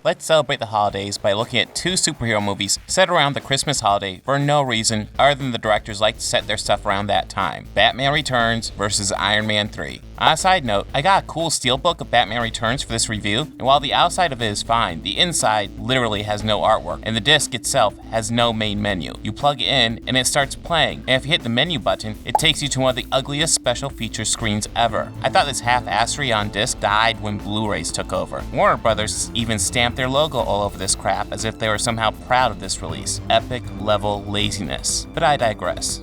let's celebrate the holidays by looking at two superhero movies set around the Christmas holiday for no reason other than the directors like to set their stuff around that time. Batman Returns versus Iron Man 3. On a side note, I got a cool steelbook of Batman Returns for this review, and while the outside of it is fine, the inside literally has no artwork, and the disc itself has no main menu. You plug it in, and it starts playing, and if you hit the menu button, it takes you to one of the ugliest special features screens ever. I thought this half-assery on disc died when Blu-rays took over. Warner Brothers even stamped their logo all over this crap as if they were somehow proud of this release. Epic level laziness. But I digress.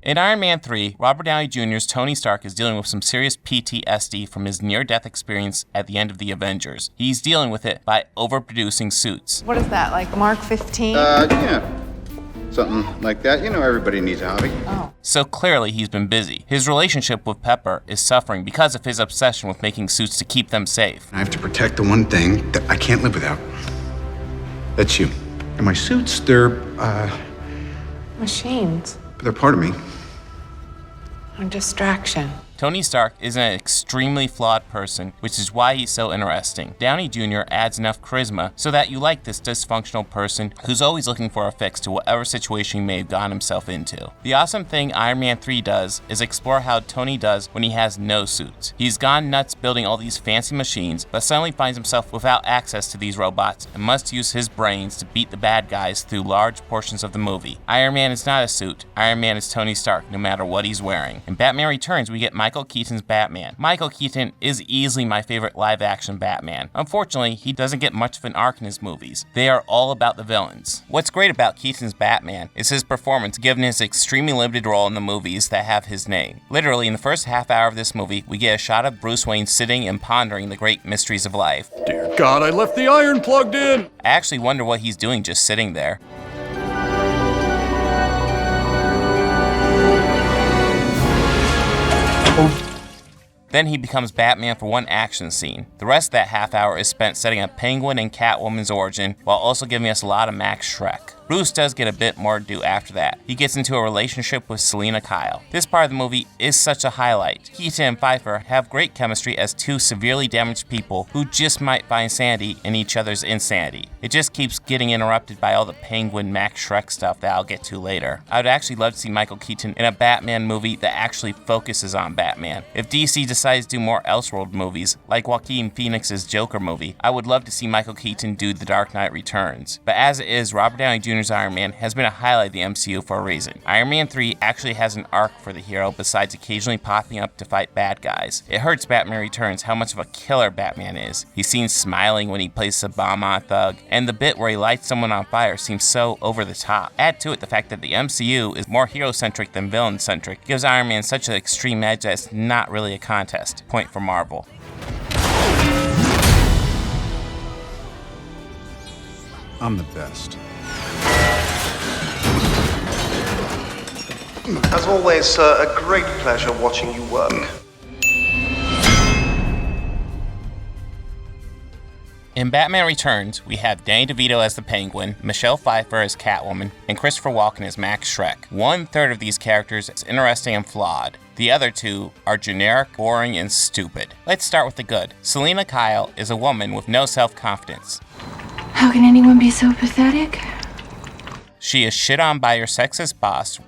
In Iron Man 3, Robert Downey Jr.'s Tony Stark is dealing with some serious PTSD from his near-death experience at the end of the Avengers. He's dealing with it by overproducing suits. What is that, like Mark 15? Yeah. Something like that. You know, everybody needs a hobby. Oh. So clearly he's been busy. His relationship with Pepper is suffering because of his obsession with making suits to keep them safe. I have to protect the one thing that I can't live without. That's you. And my suits, they're Machines. they're part of me. A distraction. Tony Stark is an extremely flawed person, which is why he's so interesting. Downey Jr. adds enough charisma so that you like this dysfunctional person who's always looking for a fix to whatever situation he may have gotten himself into. The awesome thing Iron Man 3 does is explore how Tony does when he has no suits. He's gone nuts building all these fancy machines, but suddenly finds himself without access to these robots and must use his brains to beat the bad guys through large portions of the movie. Iron Man is not a suit. Iron Man is Tony Stark, no matter what he's wearing. In Batman Returns, we get Michael Keaton's Batman. Michael Keaton is easily my favorite live-action Batman. Unfortunately, he doesn't get much of an arc in his movies. They are all about the villains. What's great about Keaton's Batman is his performance given his extremely limited role in the movies that have his name. Literally, in the first half hour of this movie, we get a shot of Bruce Wayne sitting and pondering the great mysteries of life. Dear God, I left the iron plugged in! I actually wonder what he's doing just sitting there. Then he becomes Batman for one action scene. The rest of that half hour is spent setting up Penguin and Catwoman's origin, while also giving us a lot of Max Schreck. Bruce does get a bit more to do after that. He gets into a relationship with Selina Kyle. This part of the movie is such a highlight. Keaton and Pfeiffer have great chemistry as two severely damaged people who just might find sanity in each other's insanity. It just keeps getting interrupted by all the Penguin Max Schreck stuff that I'll get to later. I would actually love to see Michael Keaton in a Batman movie that actually focuses on Batman. If DC decides to do more Elseworld movies, like Joaquin Phoenix's Joker movie, I would love to see Michael Keaton do The Dark Knight Returns. But as it is, Robert Downey Jr.'s Iron Man has been a highlight of the MCU for a reason. Iron Man 3 actually has an arc for the hero besides occasionally popping up to fight bad guys. It hurts Batman Returns how much of a killer Batman is. He's seen smiling when he places a bomb on a thug, and the bit where he lights someone on fire seems so over the top. Add to it the fact that the MCU is more hero-centric than villain-centric, gives Iron Man such an extreme edge that it's not really a contest. Point for Marvel. I'm the best. As always, sir, a great pleasure watching you work. In Batman Returns, we have Danny DeVito as the Penguin, Michelle Pfeiffer as Catwoman, and Christopher Walken as Max Schreck. 1/3 of these characters is interesting and flawed. The other two are generic, boring, and stupid. Let's start with the good. Selina Kyle is a woman with no self-confidence. How can anyone be so pathetic? She is shit on by her sexist boss.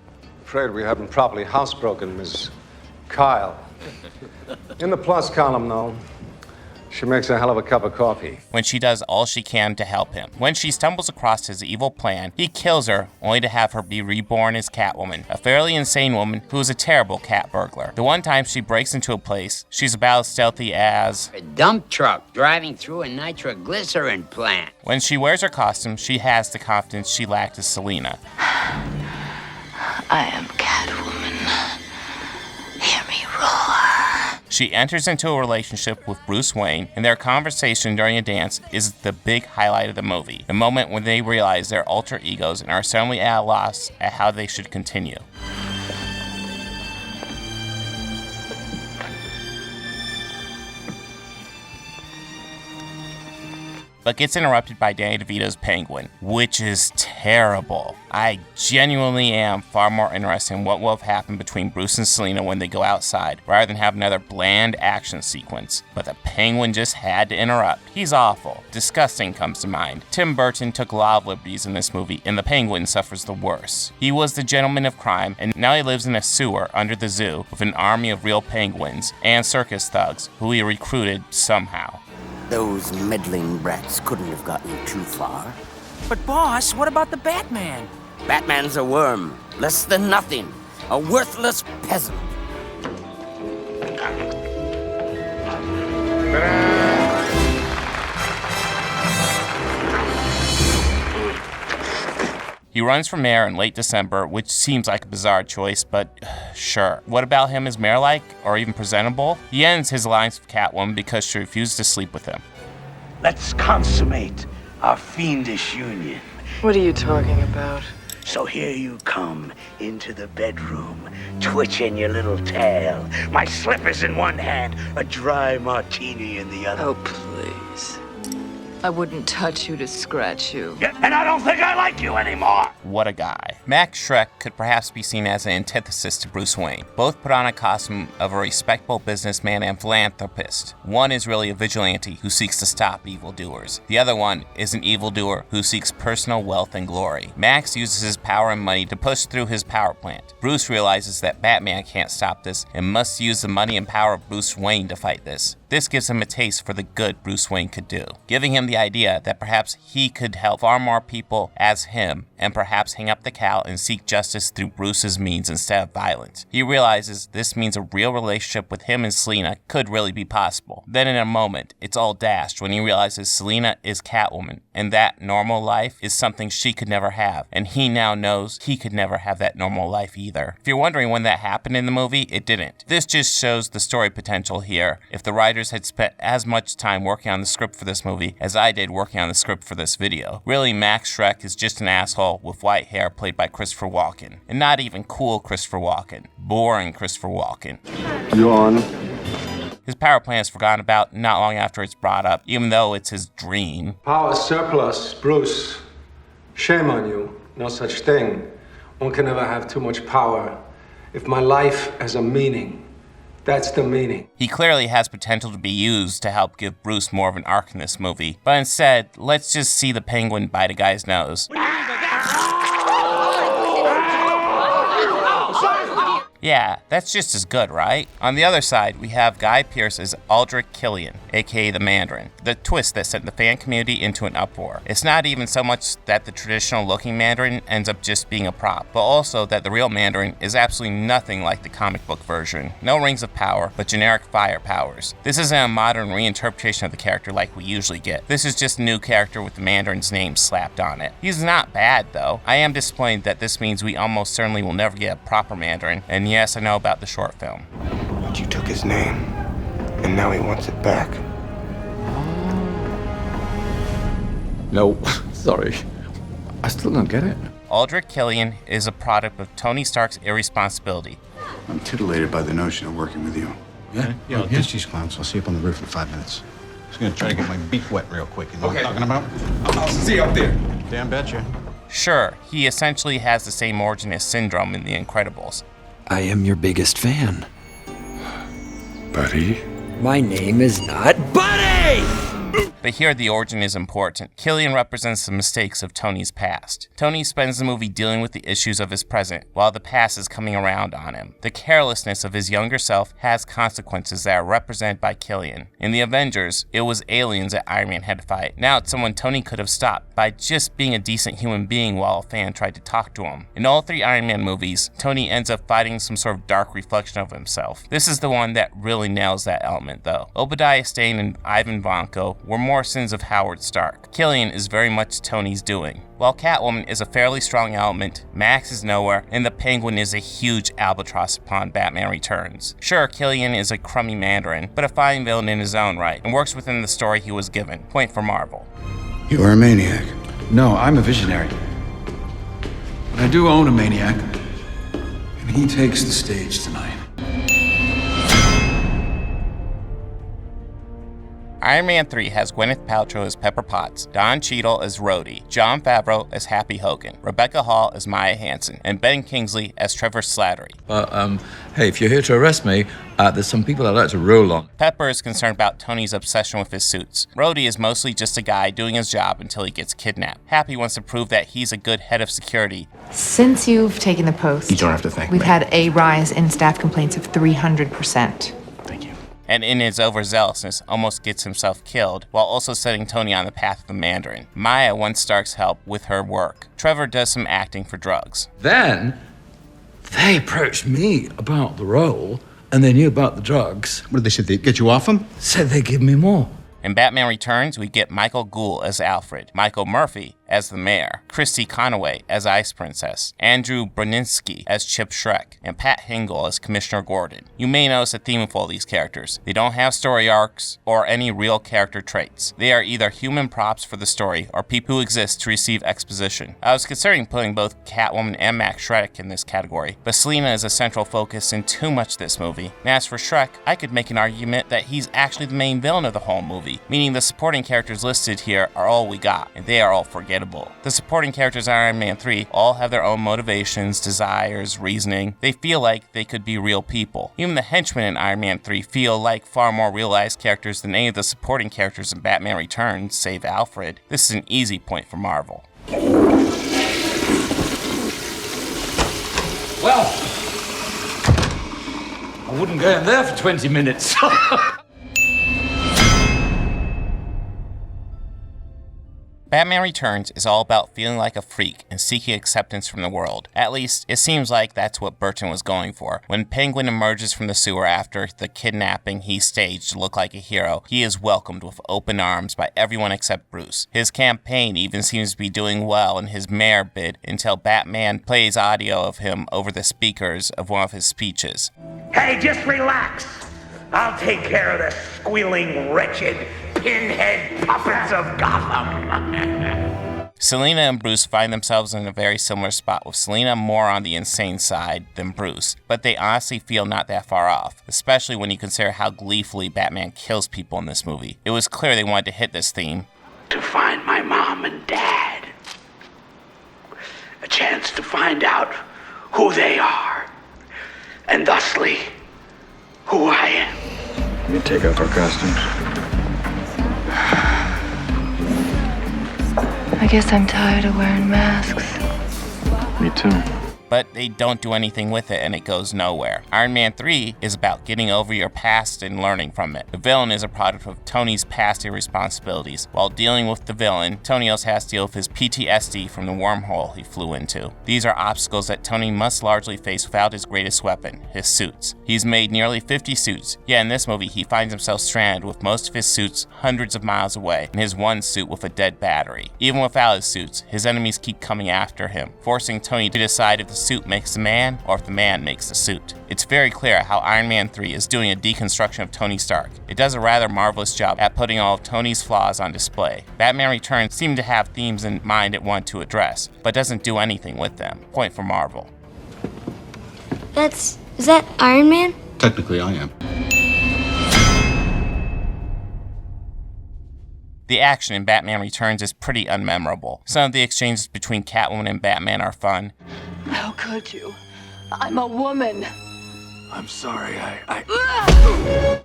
Afraid we haven't properly housebroken Miss Kyle. In the plus column, though, she makes a hell of a cup of coffee. When she does all she can to help him. When she stumbles across his evil plan, he kills her, only to have her be reborn as Catwoman, a fairly insane woman who is a terrible cat burglar. The one time she breaks into a place, she's about as stealthy as a dump truck driving through a nitroglycerin plant. When she wears her costume, she has the confidence she lacked as Selina. I am Catwoman. She enters into a relationship with Bruce Wayne, and their conversation during a dance is the big highlight of the movie, the moment when they realize their alter egos and are suddenly at a loss at how they should continue. But gets interrupted by Danny DeVito's Penguin, which is terrible. I genuinely am far more interested in what will have happened between Bruce and Selina when they go outside, rather than have another bland action sequence. But the Penguin just had to interrupt. He's awful. Disgusting comes to mind. Tim Burton took a lot of liberties in this movie, and the Penguin suffers the worst. He was the gentleman of crime, and now he lives in a sewer under the zoo with an army of real penguins and circus thugs who he recruited somehow. Those meddling brats couldn't have gotten too far. But boss, what about the Batman? Batman's a worm, less than nothing, a worthless peasant. He runs for mayor in late December, which seems like a bizarre choice, but sure. What about him is mayor-like, or even presentable? He ends his alliance with Catwoman because she refuses to sleep with him. Let's consummate our fiendish union. What are you talking about? So here you come into the bedroom, twitching your little tail. My slippers in one hand, a dry martini in the other. Oh, please. I wouldn't touch you to scratch you. Yeah, and I don't think I like you anymore. What a guy. Max Schreck could perhaps be seen as an antithesis to Bruce Wayne. Both put on a costume of a respectable businessman and philanthropist. One is really a vigilante who seeks to stop evildoers. The other one is an evildoer who seeks personal wealth and glory. Max uses his power and money to push through his power plant. Bruce realizes that Batman can't stop this and must use the money and power of Bruce Wayne to fight this. This gives him a taste for the good Bruce Wayne could do, giving him the idea that perhaps he could help far more people as him and perhaps hang up the cowl and seek justice through Bruce's means instead of violence. He realizes this means a real relationship with him and Selina could really be possible. Then in a moment, it's all dashed when he realizes Selina is Catwoman and that normal life is something she could never have, and he now knows he could never have that normal life either. If you're wondering when that happened in the movie, it didn't. This just shows the story potential here. If the writers had spent as much time working on the script for this movie as I did working on the script for this video. Really, Max Schreck is just an asshole with white hair played by Christopher Walken. And not even cool Christopher Walken. Boring Christopher Walken. Yawn. His power plant is forgotten about not long after it's brought up, even though it's his dream. Power surplus, Bruce. Shame on you. No such thing. One can never have too much power. If my life has a meaning, that's the meaning. He clearly has potential to be used to help give Bruce more of an arc in this movie, but instead, let's just see the Penguin bite a guy's nose. Yeah, that's just as good, right? On the other side, we have Guy Pearce as Aldrich Killian, aka the Mandarin, the twist that sent the fan community into an uproar. It's not even so much that the traditional looking Mandarin ends up just being a prop, but also that the real Mandarin is absolutely nothing like the comic book version. No rings of power, but generic fire powers. This isn't a modern reinterpretation of the character like we usually get. This is just a new character with the Mandarin's name slapped on it. He's not bad though. I am disappointed that this means we almost certainly will never get a proper Mandarin, and yes, I know about the short film. But you took his name, and now he wants it back. No, sorry. I still don't get it. Aldrich Killian is a product of Tony Stark's irresponsibility. I'm titillated by the notion of working with you. Yeah? I'll ditch these clowns. I'll see you up on the roof in 5 minutes. Just gonna try to get my beak wet real quick. You know what I'm talking about? I'll see you up there. Damn betcha. Sure, he essentially has the same origin as Syndrome in The Incredibles. I am your biggest fan. Buddy? My name is not Buddy! But here the origin is important. Killian represents the mistakes of Tony's past. Tony spends the movie dealing with the issues of his present, while the past is coming around on him. The carelessness of his younger self has consequences that are represented by Killian. In the Avengers, it was aliens that Iron Man had to fight. Now it's someone Tony could have stopped by just being a decent human being while a fan tried to talk to him. In all 3 Iron Man movies, Tony ends up fighting some sort of dark reflection of himself. This is the one that really nails that element though. Obadiah Stane and Ivan Vanko were more sins of Howard Stark. Killian is very much Tony's doing. While Catwoman is a fairly strong element, Max is nowhere, and the Penguin is a huge albatross upon Batman Returns. Sure, Killian is a crummy Mandarin, but a fine villain in his own right, and works within the story he was given. Point for Marvel. You are a maniac. No, I'm a visionary. But I do own a maniac. And he takes the stage tonight. Iron Man 3 has Gwyneth Paltrow as Pepper Potts, Don Cheadle as Rhodey, Jon Favreau as Happy Hogan, Rebecca Hall as Maya Hansen, and Ben Kingsley as Trevor Slattery. But, hey, if you're here to arrest me, there's some people I'd like to roll on. Pepper is concerned about Tony's obsession with his suits. Rhodey is mostly just a guy doing his job until he gets kidnapped. Happy wants to prove that he's a good head of security. Since you've taken the post, You don't have to thank we've me. had a rise in staff complaints of 300%. And in his overzealousness, almost gets himself killed, while also setting Tony on the path of the Mandarin. Maya wants Stark's help with her work. Trevor does some acting for drugs. Then, they approached me about the role, and they knew about the drugs. What did they say? They get you off them? Said they'd give me more. In Batman Returns, we get Michael Gould as Alfred, Michael Murphy as the mayor, Cristi Conaway as Ice Princess, Andrew Bryniarski as Chip Shrek, and Pat Hingle as Commissioner Gordon. You may notice a theme of all these characters. They don't have story arcs or any real character traits. They are either human props for the story or people who exist to receive exposition. I was considering putting both Catwoman and Max Shreck in this category, but Selina is a central focus in too much of this movie. And as for Shrek, I could make an argument that he's actually the main villain of the whole movie, meaning the supporting characters listed here are all we got, and they are all forgettable. The supporting characters in Iron Man 3 all have their own motivations, desires, reasoning. They feel like they could be real people. Even the henchmen in Iron Man 3 feel like far more realized characters than any of the supporting characters in Batman Returns, save Alfred. This is an easy point for Marvel. Well, I wouldn't go in there for 20 minutes. Batman Returns is all about feeling like a freak and seeking acceptance from the world. At least, it seems like that's what Burton was going for. When Penguin emerges from the sewer after the kidnapping he staged to look like a hero, he is welcomed with open arms by everyone except Bruce. His campaign even seems to be doing well in his mayor bid until Batman plays audio of him over the speakers of one of his speeches. Hey, just relax. I'll take care of the squealing, wretched, pinhead puppets of Gotham. Selina and Bruce find themselves in a very similar spot, with Selina more on the insane side than Bruce, but they honestly feel not that far off, especially when you consider how gleefully Batman kills people in this movie. It was clear they wanted to hit this theme. To find my mom and dad. A chance to find out who they are. And thusly, who I am. You take off our costumes. I guess I'm tired of wearing masks. Me too. But they don't do anything with it and it goes nowhere. Iron Man 3 is about getting over your past and learning from it. The villain is a product of Tony's past irresponsibilities. While dealing with the villain, Tony also has to deal with his PTSD from the wormhole he flew into. These are obstacles that Tony must largely face without his greatest weapon, his suits. He's made nearly 50 suits, yet in this movie he finds himself stranded with most of his suits hundreds of miles away and his one suit with a dead battery. Even without his suits, his enemies keep coming after him, forcing Tony to decide if the suit makes the man or if the man makes the suit. It's very clear how Iron Man 3 is doing a deconstruction of Tony Stark. It does a rather marvelous job at putting all of Tony's flaws on display. Batman Returns seemed to have themes in mind it wanted to address, but doesn't do anything with them. Point for Marvel. Is that Iron Man? Technically, I am. The action in Batman Returns is pretty unmemorable. Some of the exchanges between Catwoman and Batman are fun. How could you? I'm a woman. I'm sorry,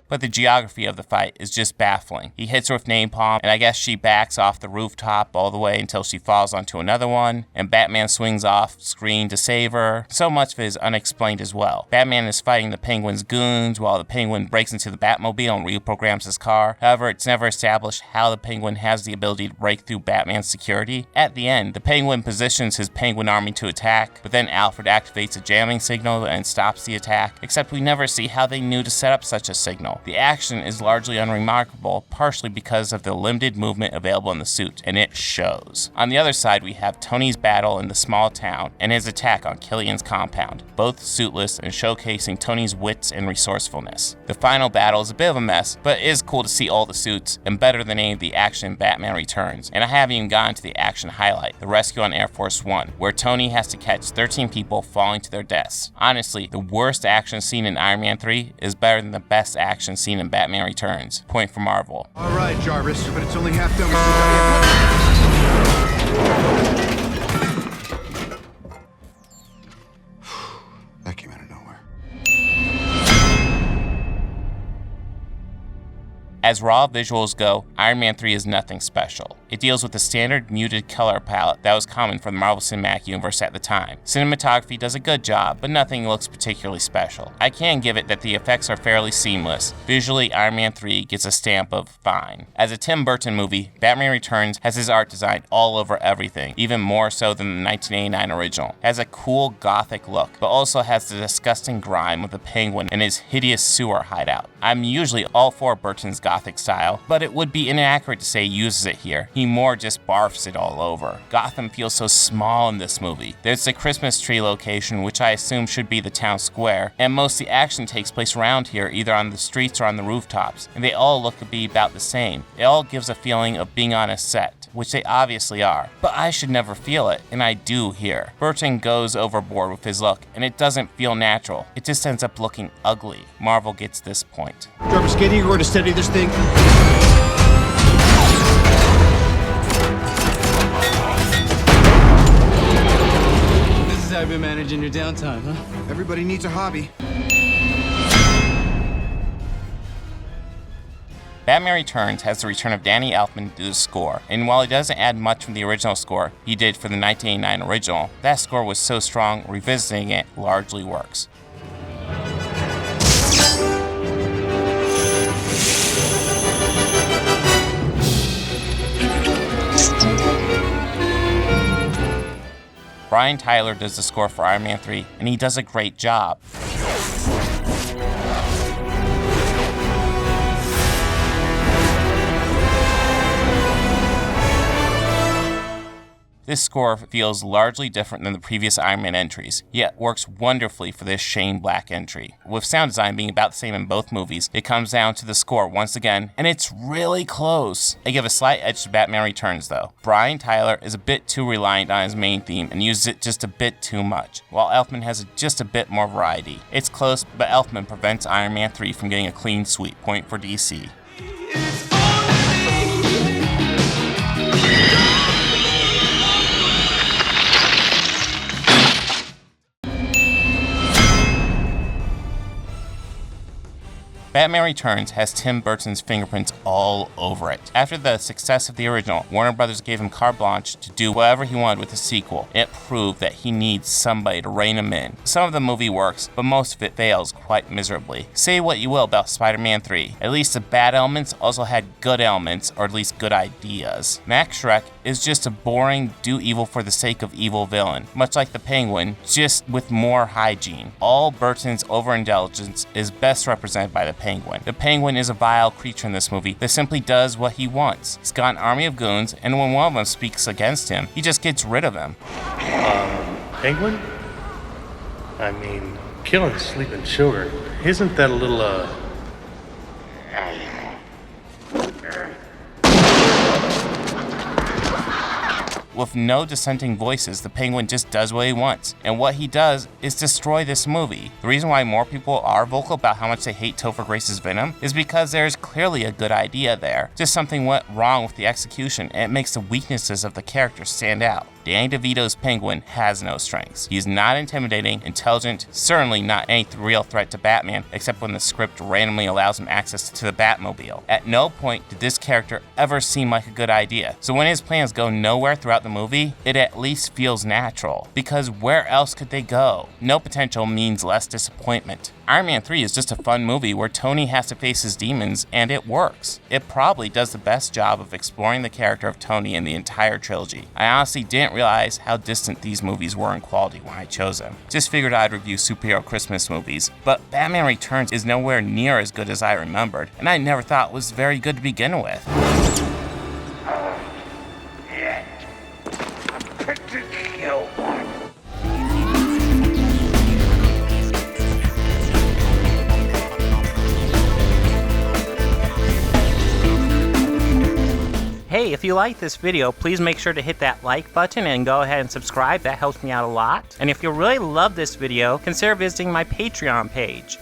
But the geography of the fight is just baffling. He hits her with napalm, and I guess she backs off the rooftop all the way until she falls onto another one, and Batman swings off screen to save her. So much of it is unexplained as well. Batman is fighting the Penguin's goons while the Penguin breaks into the Batmobile and reprograms his car. However, it's never established how the Penguin has the ability to break through Batman's security. At the end, the Penguin positions his Penguin army to attack, but then Alfred activates a jamming signal and stops the attack, except except we never see how they knew to set up such a signal. The action is largely unremarkable, partially because of the limited movement available in the suit, and it shows. On the other side, we have Tony's battle in the small town and his attack on Killian's compound, both suitless and showcasing Tony's wits and resourcefulness. The final battle is a bit of a mess, but it is cool to see all the suits, and better than any of the action in Batman Returns. And I haven't even gotten to the action highlight, the rescue on Air Force One, where Tony has to catch 13 people falling to their deaths. Honestly, the worst action scene in Iron Man 3 is better than the best action scene in Batman Returns. Point for Marvel. All right, Jarvis, but it's only half done. That came out of nowhere. As raw visuals go, Iron Man 3 is nothing special. It deals with the standard muted color palette that was common for the Marvel Cinematic Universe at the time. Cinematography does a good job, but nothing looks particularly special. I can give it that the effects are fairly seamless. Visually, Iron Man 3 gets a stamp of fine. As a Tim Burton movie, Batman Returns has his art design all over everything, even more so than the 1989 original. It has a cool gothic look, but also has the disgusting grime of the Penguin and his hideous sewer hideout. I'm usually all for Burton's gothic style, but it would be inaccurate to say he uses it here. He more just barfs it all over. Gotham feels so small in this movie. There's the Christmas tree location, which I assume should be the town square, and most of the action takes place around here, either on the streets or on the rooftops, and they all look to be about the same. It all gives a feeling of being on a set, which they obviously are, but I should never feel it, and I do here. Burton goes overboard with his look, and it doesn't feel natural. It just ends up looking ugly. Marvel gets this point. Jarvis, get here to steady this thing. This is how you've been managing your downtime, huh? Everybody needs a hobby. Batman Returns has the return of Danny Elfman to do the score, and while he doesn't add much from the original score he did for the 1989 original, that score was so strong, revisiting it largely works. Brian Tyler does the score for Iron Man 3, and he does a great job. This score feels largely different than the previous Iron Man entries, yet works wonderfully for this Shane Black entry. With sound design being about the same in both movies, it comes down to the score once again, and it's really close. I give a slight edge to Batman Returns though. Brian Tyler is a bit too reliant on his main theme and uses it just a bit too much, while Elfman has just a bit more variety. It's close, but Elfman prevents Iron Man 3 from getting a clean sweep. Point for DC. Batman Returns has Tim Burton's fingerprints all over it. After the success of the original, Warner Brothers gave him carte blanche to do whatever he wanted with the sequel. It proved that he needs somebody to rein him in. Some of the movie works, but most of it fails quite miserably. Say what you will about Spider-Man 3. At least the bad elements also had good elements, or at least good ideas. Max Schreck is just a boring, do evil for the sake of evil villain, much like the Penguin, just with more hygiene. All Burton's overindulgence is best represented by the Penguin. The Penguin is a vile creature in this movie that simply does what he wants. He's got an army of goons, and when one of them speaks against him, he just gets rid of him. Penguin? I mean, killing sleeping children. Isn't that a little, With no dissenting voices, the Penguin just does what he wants, and what he does is destroy this movie. The reason why more people are vocal about how much they hate Topher Grace's Venom is because there's clearly a good idea there. Just something went wrong with the execution, and it makes the weaknesses of the character stand out. Danny DeVito's Penguin has no strengths. He's not intimidating, intelligent, certainly not any real threat to Batman, except when the script randomly allows him access to the Batmobile. At no point did this character ever seem like a good idea, so when his plans go nowhere throughout the movie, it at least feels natural. Because where else could they go? No potential means less disappointment. Iron Man 3 is just a fun movie where Tony has to face his demons, and it works. It probably does the best job of exploring the character of Tony in the entire trilogy. I honestly didn't realize how distant these movies were in quality when I chose them. Just figured I'd review superhero Christmas movies, but Batman Returns is nowhere near as good as I remembered, and I never thought it was very good to begin with. Hey, if you like this video, please make sure to hit that like button and go ahead and subscribe. That helps me out a lot. And if you really love this video, consider visiting my Patreon page.